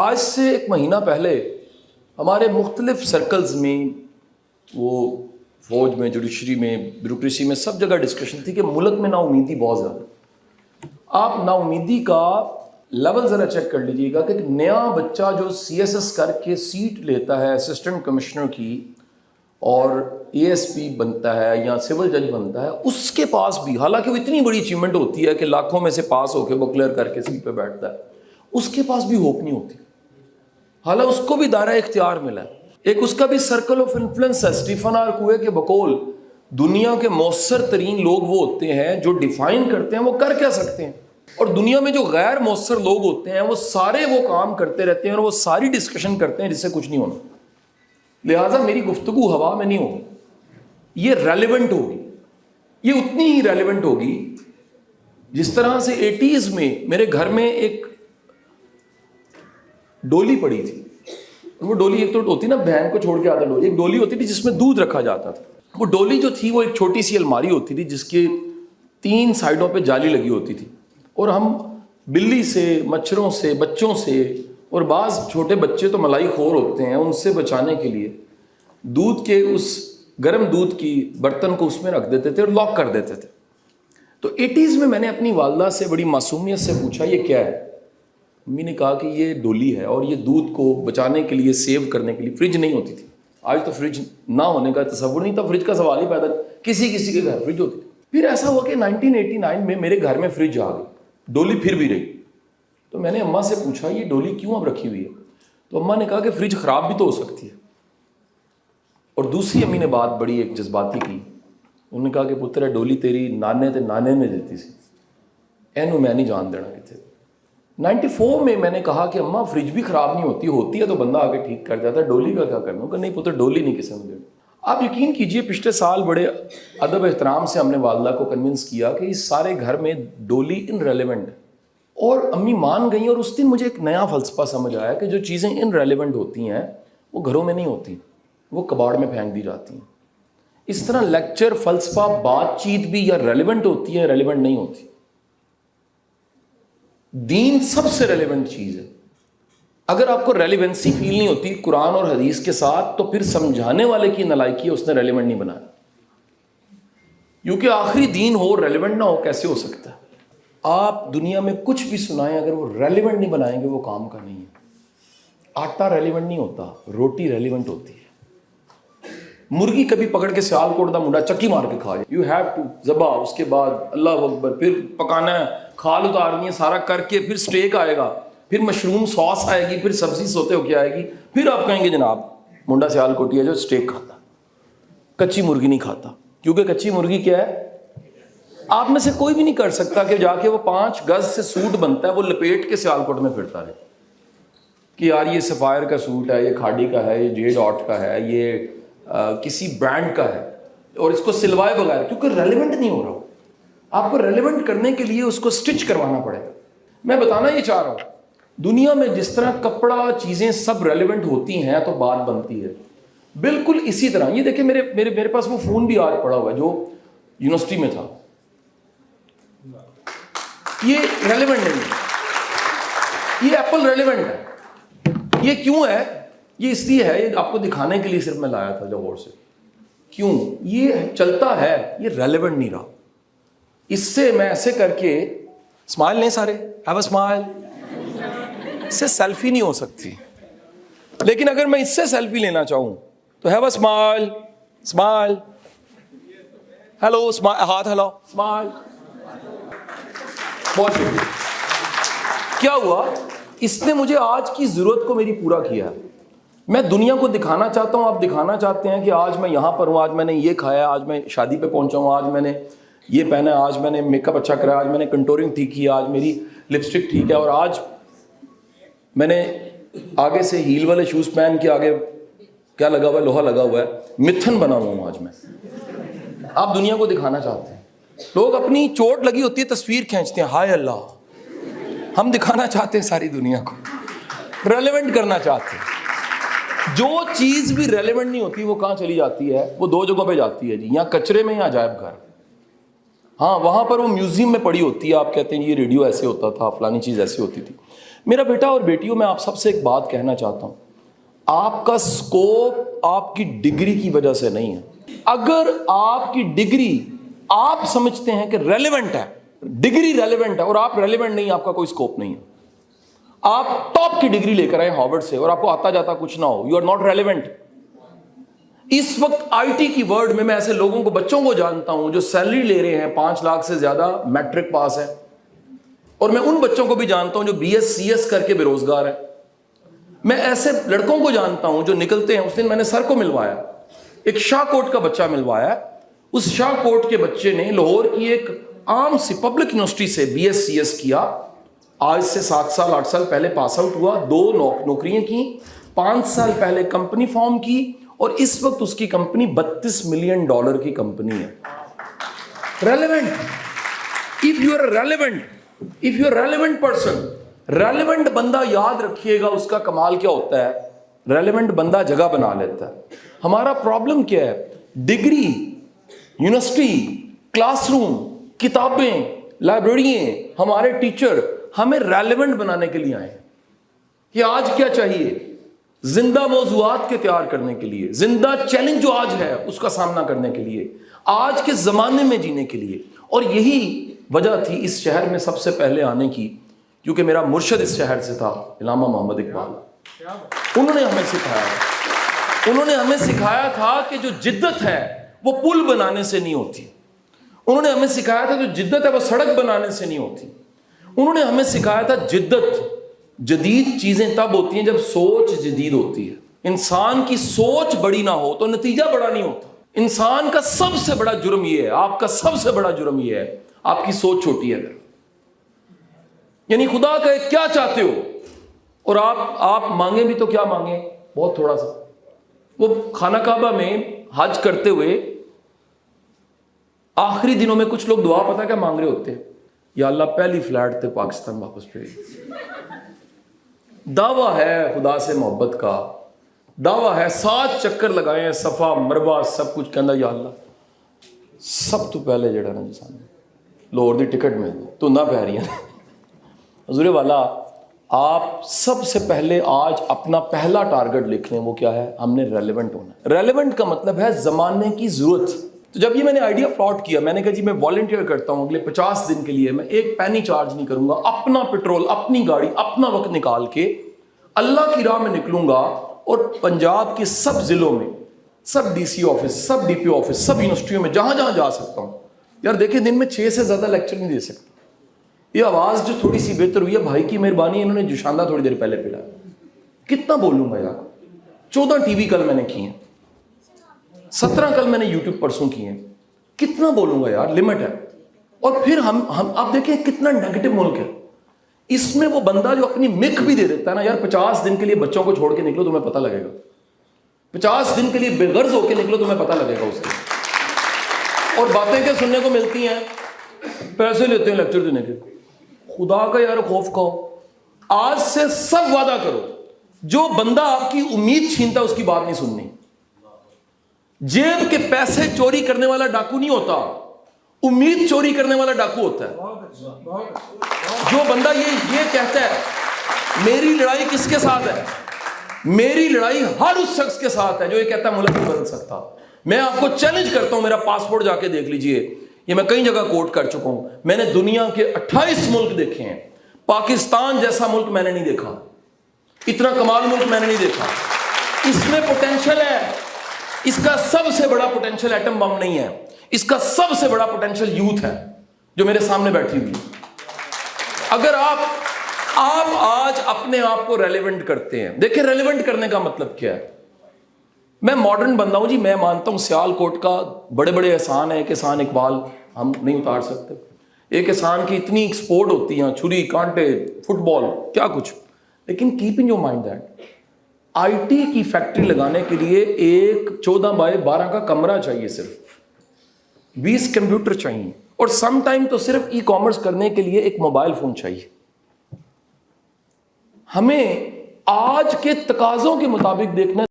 आज से एक महीना पहले हमारे मुख्तलिफ सर्कल्स में, वो फौज में, जुडिशरी में, ब्यूरोक्रेसी में, सब जगह डिस्कशन थी कि मुल्क में नाउमीदी बहुत ज़्यादा। आप नाउमीदी का लेवल ज़रा चेक कर लीजिएगा कि एक नया बच्चा जो CSS करके सीट लेता है असिस्टेंट कमिश्नर की और ASP बनता है या सिविल जज बनता है, उसके पास भी, हालांकि वो इतनी बड़ी अचीवमेंट होती है कि लाखों में से पास होकर वो क्लियर करके सीट पे बैठता है, उसके पास भी होप नहीं होती। हालांकि उसको भी दायरा इख्तियार मिला है, एक उसका भी सर्कल ऑफ इन्फ्लुएंस है। स्टीफन आर कुए के बकौल दुनिया के मौसर तरीन लोग वो होते हैं जो डिफाइन करते हैं वो कर क्या सकते हैं, और दुनिया में जो गैर मौसर लोग होते हैं वो सारे वो काम करते रहते हैं और वो सारी डिस्कशन करते हैं जिससे कुछ नहीं होना। लिहाजा मेरी गुफ्तगू हवा में नहीं होगी, ये रेलिवेंट होगी, ये उतनी ही रेलिवेंट होगी जिस तरह से 80s में मेरे घर में एक डोली पड़ी थी। वो डोली एक तो होती ना, बहन को छोड़ के आता डोली, एक डोली होती थी जिसमें दूध रखा जाता था। वो डोली जो थी वो एक छोटी सी अलमारी होती थी जिसके 3 साइडों पे जाली लगी होती थी, और हम बिल्ली से, मच्छरों से, बच्चों से, और बाज़ छोटे बच्चे तो मलाई खोर होते हैं, उनसे बचाने के लिए दूध के उस गर्म दूध की बर्तन को उसमें रख देते थे और लॉक कर देते थे। तो 80s में मैंने अपनी वालदा से बड़ी मासूमियत से पूछा ये क्या है। मम्मी ने कहा कि ये डोली है और ये दूध को बचाने के लिए, सेव करने के लिए। फ्रिज नहीं होती थी, आज तो फ्रिज ना होने का तस्वुर नहीं था, फ्रिज का सवाल ही पैदा, किसी किसी के घर फ्रिज होती थी। फिर ऐसा हुआ कि 1989 में मेरे घर में फ्रिज आ गई, डोली फिर भी रही। तो मैंने अम्मा से पूछा ये डोली क्यों अब रखी हुई है, तो अम्मा ने कहा कि फ्रिज खराब भी तो हो सकती है। और दूसरी अम्मी ने बात बड़ी एक जज्बाती की, उन्होंने कहा कि पुत्र डोली तेरी नाने ते नाने ने देती सी, एनू मैं नहीं जान देना कितने। 94 में मैंने कहा कि अम्मा फ्रिज भी खराब नहीं होती, होती है तो बंदा आके ठीक कर जाता है, डोली का क्या करना। कि नहीं पुत्र डोली नहीं किसी ने देना। आप यकीन कीजिए पिछले साल बड़े अदब एहतराम से हमने वालदा को कन्विंस किया कि इस सारे घर में डोली इनरेलेवेंट है, और अम्मी मान गई। और उस दिन मुझे एक नया फलसफा समझ आया कि जो चीज़ें इनरेलेवेंट होती हैं वो घरों में नहीं होती, वो कबाड़ में फेंक दी जाती हैं। इस तरह लेक्चर, फलसफा, बातचीत भी या रेलेवेंट होती है, रेलेवेंट नहीं होती। दीन सबसे रेलेवेंट चीज़ है। अगर आपको रेलेवेंसी फील नहीं होती कुरान और हदीस के साथ, तो फिर समझाने वाले की नलायकी है, उसने रेलेवेंट नहीं बनाया। क्योंकि आखिरी दीन हो, रेलेवेंट ना हो, कैसे हो सकता है। आप दुनिया में कुछ भी सुनाएं, अगर वो रेलेवेंट नहीं बनाएंगे वो काम का नहीं है। आटा रेलेवेंट नहीं होता, रोटी रेलेवेंट होती है। मुर्गी कभी पकड़ के सियालकोट दा मुंडा चक्की मार के खा, यू हैव टू ज़बा, उसके बाद अल्लाह अकबर, फिर पकाना है, खाल उतारनी है, सारा करके फिर स्टेक आएगा, फिर मशरूम सॉस आएगी, फिर सब्जी सोते होके आएगी, फिर आप कहेंगे जनाब मुंडा सियालकोटी है जो स्टेक खाता, कच्ची मुर्गी नहीं खाता। क्योंकि कच्ची मुर्गी क्या है, आप में से कोई भी नहीं कर सकता कि जाके वो 5 गज से सूट बनता है वो लपेट के सियालकोट में फिरता रहे कि यार ये सफ़ायर का सूट है, ये खाड़ी का है, ये जे डॉट का है, ये किसी ब्रांड का है, और इसको सिलवाए बगैर, क्योंकि रेलेवेंट नहीं हो रहा। आपको रेलेवेंट करने के लिए उसको स्टिच करवाना पड़ेगा। मैं बताना ये चाह रहा हूँ, दुनिया में जिस तरह कपड़ा, चीज़ें सब रेलेवेंट होती हैं तो बात बनती है, बिल्कुल इसी तरह ये देखिए मेरे मेरे मेरे पास वो फ़ोन भी आज पड़ा हुआ है जो यूनिवर्सिटी में था, ये रेलेवेंट नहीं है। ये एप्पल रेलेवेंट है, ये क्यों है? ये इसलिए है, ये आपको दिखाने के लिए सिर्फ मैं लाया था लाहौर से। क्यों ये चलता है, ये रेलेवेंट नहीं रहा। इससे मैं ऐसे करके स्माइल नहीं, सारे हैव अ स्माइल, इससे सेल्फी नहीं हो सकती। लेकिन अगर मैं इससे सेल्फी लेना चाहूं तो have a smile, smile, hello, smile, हाथ हिलाओ, स्माइल। बहुत शुक्रिया। क्या हुआ, इसने मुझे आज की जरूरत को मेरी पूरा किया है। मैं दुनिया को दिखाना चाहता हूँ, आप दिखाना चाहते हैं कि आज मैं यहाँ पर हूँ, आज मैंने ये खाया, आज मैं शादी पे पहुँचा हूँ, आज मैंने ये पहना, आज मैंने मेकअप अच्छा करा, आज मैंने कंटूरिंग ठीक की, आज मेरी लिपस्टिक ठीक है, और आज मैंने आगे से हील वाले शूज़ पहन के, आगे क्या लगा हुआ है, लोहा लगा हुआ है, मिथुन बना हुआ हूँ आज मैं। आप दुनिया को दिखाना चाहते हैं। लोग अपनी चोट लगी होती है तस्वीर खींचते हैं, हाय अल्लाह। हम दिखाना चाहते हैं सारी दुनिया को, रेलेवेंट करना चाहते हैं। जो चीज़ भी रेलेवेंट नहीं होती वो कहाँ चली जाती है? वो 2 जगहों पे जाती है जी, या कचरे में या अजायब घर। हाँ, वहाँ पर वो म्यूजियम में पड़ी होती है, आप कहते हैं ये रेडियो ऐसे होता था, फलानी चीज़ ऐसे होती थी। मेरा बेटा और बेटियों, मैं आप सबसे एक बात कहना चाहता हूं, आपका स्कोप आपकी डिग्री की वजह से नहीं है। अगर आपकी डिग्री आप समझते हैं कि रेलेवेंट है, डिग्री रेलेवेंट है और आप रेलेवेंट नहीं, आपका कोई स्कोप नहीं है। आप टॉप की डिग्री लेकर आए हार्वर्ड से और आपको आता जाता कुछ ना हो, यू आर नॉट रेलेवेंट। इस वक्त आईटी की वर्ल्ड में मैं ऐसे लोगों को, बच्चों को जानता हूं जो सैलरी ले रहे हैं 5 लाख से ज्यादा, मैट्रिक पास है, और मैं उन बच्चों को भी जानता हूं जो बीएस सीएस करके बेरोजगार है। मैं ऐसे लड़कों को जानता हूं जो निकलते हैं। उस दिन मैंने सर को मिलवाया, एक शाहकोट का बच्चा मिलवाया। उस शाहकोट के बच्चे ने लाहौर की एक आम सी पब्लिक यूनिवर्सिटी से बीएस सीएस किया। आज से 7 साल 8 साल पहले पास आउट हुआ, 2 नौकरियां की, 5 साल पहले कंपनी फॉर्म की, और इस वक्त उसकी कंपनी $32 मिलियन की कंपनी है। Relevant. If you are relevant, if you are relevant person, relevant बंदा, याद रखिएगा उसका कमाल क्या होता है, रेलेवेंट बंदा जगह बना लेता है। हमारा प्रॉब्लम क्या है, डिग्री, यूनिवर्सिटी, क्लासरूम, किताबें, लाइब्रेरियां, हमारे टीचर हमें रेलेवेंट बनाने के लिए आए हैं कि आज क्या चाहिए, जिंदा मौजूआत के तैयार करने के लिए, जिंदा चैलेंज जो आज है उसका सामना करने के लिए, आज के जमाने में जीने के लिए। और यही वजह थी इस शहर में सबसे पहले आने की, क्योंकि मेरा मुर्शद इस शहर से था, इलामा मोहम्मद इकबाल। उन्होंने हमें सिखाया था कि जो जिद्दत है वो पुल बनाने से नहीं होती। उन्होंने हमें सिखाया था जो जिद्दत है वो सड़क बनाने से नहीं होती। उन्होंने हमें सिखाया था जिद्दत, जदीद चीजें तब होती हैं जब सोच जदीद होती है। इंसान की सोच बड़ी ना हो तो नतीजा बड़ा नहीं होता। इंसान का सबसे बड़ा जुर्म यह है, आपका सबसे बड़ा जुर्म यह है, आपकी सोच छोटी है। अगर यानी खुदा कहे क्या चाहते हो, और आप मांगे भी तो क्या मांगे, बहुत थोड़ा सा। वो खाना काबा में हज करते हुए आखिरी दिनों में कुछ लोग दुआ पता क्या मांग रहे होते हैं, या अल्लाह पहली फ्लैट थे पाकिस्तान वापस भेज। दावा है खुदा से मोहब्बत का, दावा है 7 चक्कर लगाए हैं, सफा मरवा सब कुछ, कहना या अल्लाह सब तो पहले जड़ा ना जी लाहौर की टिकट मिल तो ना पै रही हजूर वाला, आप सबसे पहले आज अपना पहला टारगेट लिख लें। वो क्या है, हमने रेलेवेंट होना। रेलेवेंट का मतलब है जमाने की जरूरत। तो जब ये मैंने आइडिया फ्लॉट किया, मैंने कहा जी मैं वॉलंटियर करता हूं, अगले 50 दिन के लिए मैं एक पैनी चार्ज नहीं करूंगा, अपना पेट्रोल, अपनी गाड़ी, अपना वक्त निकाल के अल्लाह की राह में निकलूंगा, और पंजाब के सब जिलों में, सब डीसी ऑफिस, सब डीपीओ ऑफिस, सब यूनिवर्सिटियों में जहां जहां जा सकता हूं। यार देखिए, दिन में 6 से ज्यादा लेक्चर नहीं दे सकता। ये आवाज जो थोड़ी सी बेहतर हुई है, भाई की मेहरबानी, इन्होंने जुशांदा थोड़ी देर पहले पिला। कितना बोलूंगा यार, 14 टीवी कल मैंने किए हैं, 17 कल मैंने यूट्यूब परसों किए हैं, कितना बोलूंगा यार, लिमिट है। और फिर हम आप देखें कितना नेगेटिव मुल्क है। इसमें वो बंदा जो अपनी मिक भी दे देता है ना, यार 50 दिन के लिए बच्चों को छोड़ के निकलो, तुम्हें पता लगेगा। 50 दिन के लिए बेगर्ज होके निकलो, तुम्हें पता लगेगा उसके। और बातें क्या सुनने को मिलती हैं, पैसे लेते हैं लेक्चर देने के। खुदा का यार खौफ खाओ। आज से सब वादा करो, जो बंदा आपकी उम्मीद छीनता है उसकी बात नहीं सुननी। जेब के पैसे चोरी करने वाला डाकू नहीं होता, उम्मीद चोरी करने वाला डाकू होता है। जो बंदा ये कहता है मेरी लड़ाई किसके साथ है, मेरी लड़ाई हर उस शख्स के साथ है जो ये कहता है मुल्क नहीं बदल सकता। मैं आपको चैलेंज करता हूं, मेरा पासपोर्ट जाके देख लीजिए, ये मैं कई जगह कोट कर चुका हूं। मैंने दुनिया के 28 मुल्क देखे हैं, पाकिस्तान जैसा मुल्क मैंने नहीं देखा, इतना कमाल मुल्क मैंने नहीं देखा। इसमें पोटेंशियल है, इसका सबसे बड़ा पोटेंशियल एटम बम नहीं है, इसका सबसे बड़ा पोटेंशियल यूथ है जो मेरे सामने बैठी हुई है। अगर आप आज अपने आप को रेलेवेंट करते हैं, देखिए रेलेवेंट करने का मतलब क्या है। मैं मॉडर्न बंदा हूं जी, मैं मानता हूं सियालकोट का बड़े बड़े एहसान है, एक एहसान इकबाल हम नहीं उतार सकते। एक एहसान की इतनी एक्सपोर्ट होती है, छुरी कांटे, फुटबॉल, क्या कुछ। लेकिन keep in your mind that IT की फैक्ट्री लगाने के लिए एक 14 बाय 12 का कमरा चाहिए, सिर्फ 20 कंप्यूटर चाहिए, और सम टाइम तो सिर्फ ई कॉमर्स करने के लिए एक मोबाइल फोन चाहिए। हमें आज के तकाजों के मुताबिक देखना